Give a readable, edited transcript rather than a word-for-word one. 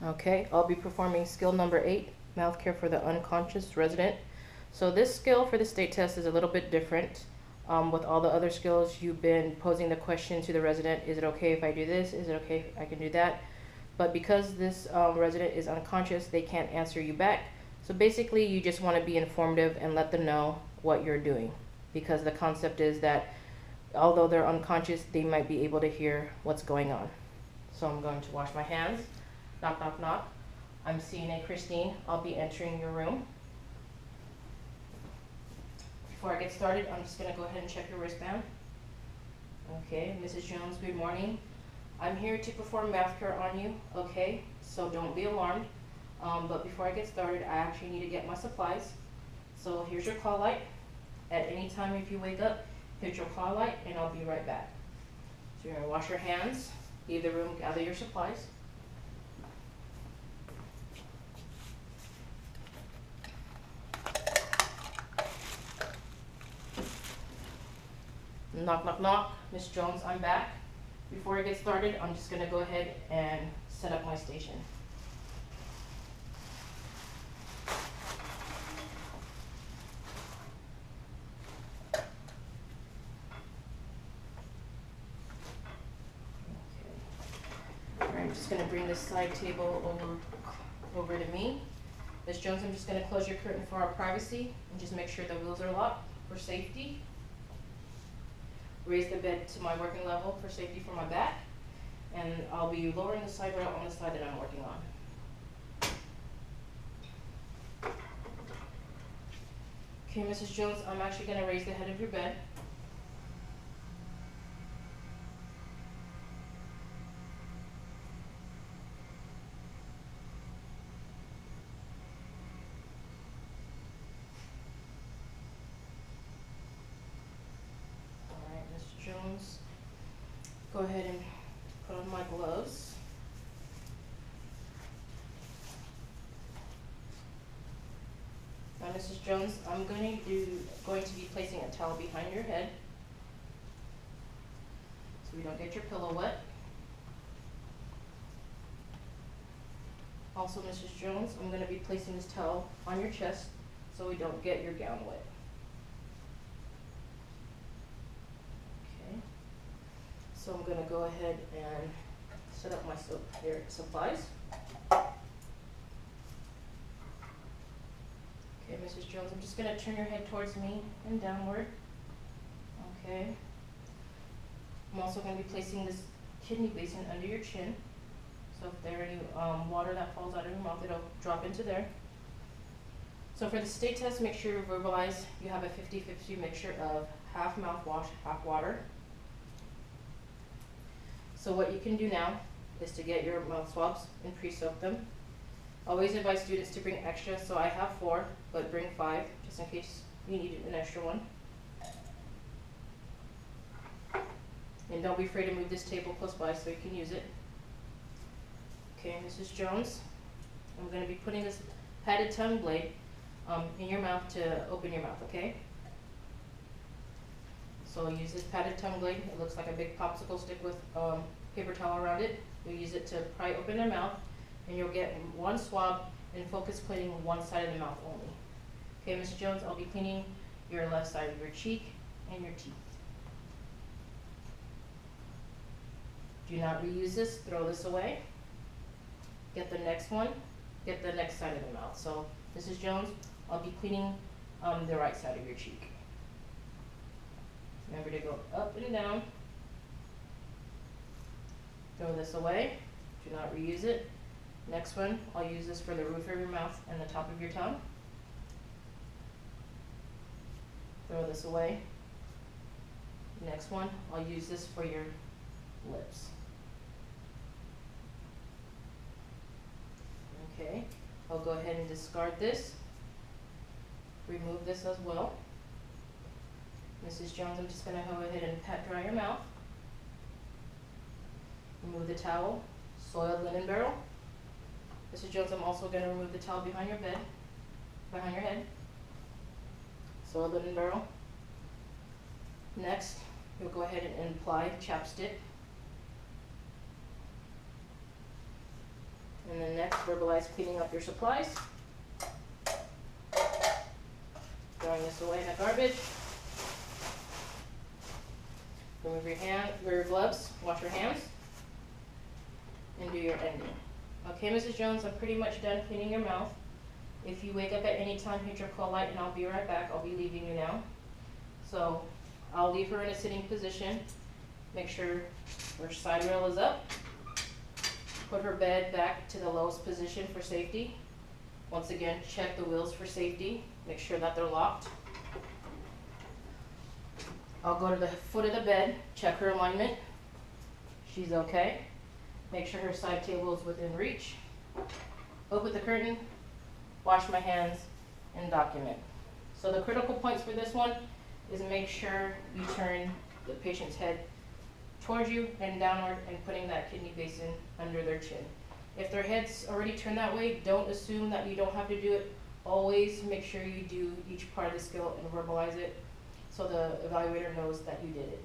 Okay, I'll be performing skill number 8, mouth care for the unconscious resident. So this skill for the state test is a little bit different. With all the other skills, you've been posing the question to the resident, is it okay if I do this? Is it okay if I can do that? But because this resident is unconscious, they can't answer you back. So basically, you just want to be informative and let them know what you're doing. Because the concept is that although they're unconscious, they might be able to hear what's going on. So I'm going to wash my hands. Knock, knock, knock. I'm CNA Christine. I'll be entering your room. Before I get started, I'm just going to go ahead and check your wristband. Okay, Mrs. Jones, good morning. I'm here to perform mouth care on you, okay? So don't be alarmed. But before I get started, I actually need to get my supplies. So here's your call light. At any time if you wake up, hit your call light and I'll be right back. So you're going to wash your hands, leave the room, gather your supplies. Knock, knock, knock. Miss Jones, I'm back. Before I get started, I'm just going to go ahead and set up my station. I'm just going to bring this side table over to me. Miss Jones, I'm just going to close your curtain for our privacy and just make sure the wheels are locked for safety. Raise the bed to my working level for safety for my back, and I'll be lowering the side rail on the side that I'm working on. Okay, Mrs. Jones, I'm actually going to raise the head of your bed. Jones, go ahead and put on my gloves. Now, Mrs. Jones, I'm going to be placing a towel behind your head so we don't get your pillow wet. Also, Mrs. Jones, I'm going to be placing this towel on your chest so we don't get your gown wet. So I'm going to go ahead and set up my supplies. Okay, Mrs. Jones, I'm just going to turn your head towards me and downward. Okay. I'm also going to be placing this kidney basin under your chin. So if there any water that falls out of your mouth, it'll drop into there. So for the state test, make sure you verbalize you have a 50-50 mixture of half mouthwash, half water. So what you can do now is to get your mouth swabs and pre-soak them. Always advise students to bring extra, so I have 4, but bring 5 just in case you need an extra one. And don't be afraid to move this table close by so you can use it. Okay, Mrs. Jones, I'm going to be putting this padded tongue blade in your mouth to open your mouth, okay? So I'll use this padded tongue blade. It looks like a big popsicle stick with paper towel around it. You'll use it to pry open their mouth, and you'll get one swab and focus cleaning one side of the mouth only. Okay, Mrs. Jones, I'll be cleaning your left side of your cheek and your teeth. Do not reuse this. Throw this away. Get the next one. Get the next side of the mouth. So, Mrs. Jones, I'll be cleaning the right side of your cheek. Remember to go up and down. Throw this away. Do not reuse it. Next one, I'll use this for the roof of your mouth and the top of your tongue. Throw this away. Next one, I'll use this for your lips. Okay, I'll go ahead and discard this. Remove this as well. Mrs. Jones, I'm just going to go ahead and pat dry your mouth. Remove the towel, soiled linen barrel. Mrs. Jones, I'm also going to remove the towel behind your head. Soiled linen barrel. Next, you'll go ahead and apply chapstick. And then next, verbalize cleaning up your supplies. Throwing this away in the garbage. Remove your gloves, wash your hands, and do your ending. Okay, Mrs. Jones, I'm pretty much done cleaning your mouth. If you wake up at any time, hit your call light and I'll be right back. I'll be leaving you now. So I'll leave her in a sitting position. Make sure her side rail is up. Put her bed back to the lowest position for safety. Once again, check the wheels for safety. Make sure that they're locked. I'll go to the foot of the bed, check her alignment. She's okay. Make sure her side table is within reach. Open the curtain, wash my hands, and document. So the critical points for this one is make sure you turn the patient's head towards you and downward and putting that kidney basin under their chin. If their head's already turned that way, don't assume that you don't have to do it. Always make sure you do each part of the skill and verbalize it so the evaluator knows that you did it.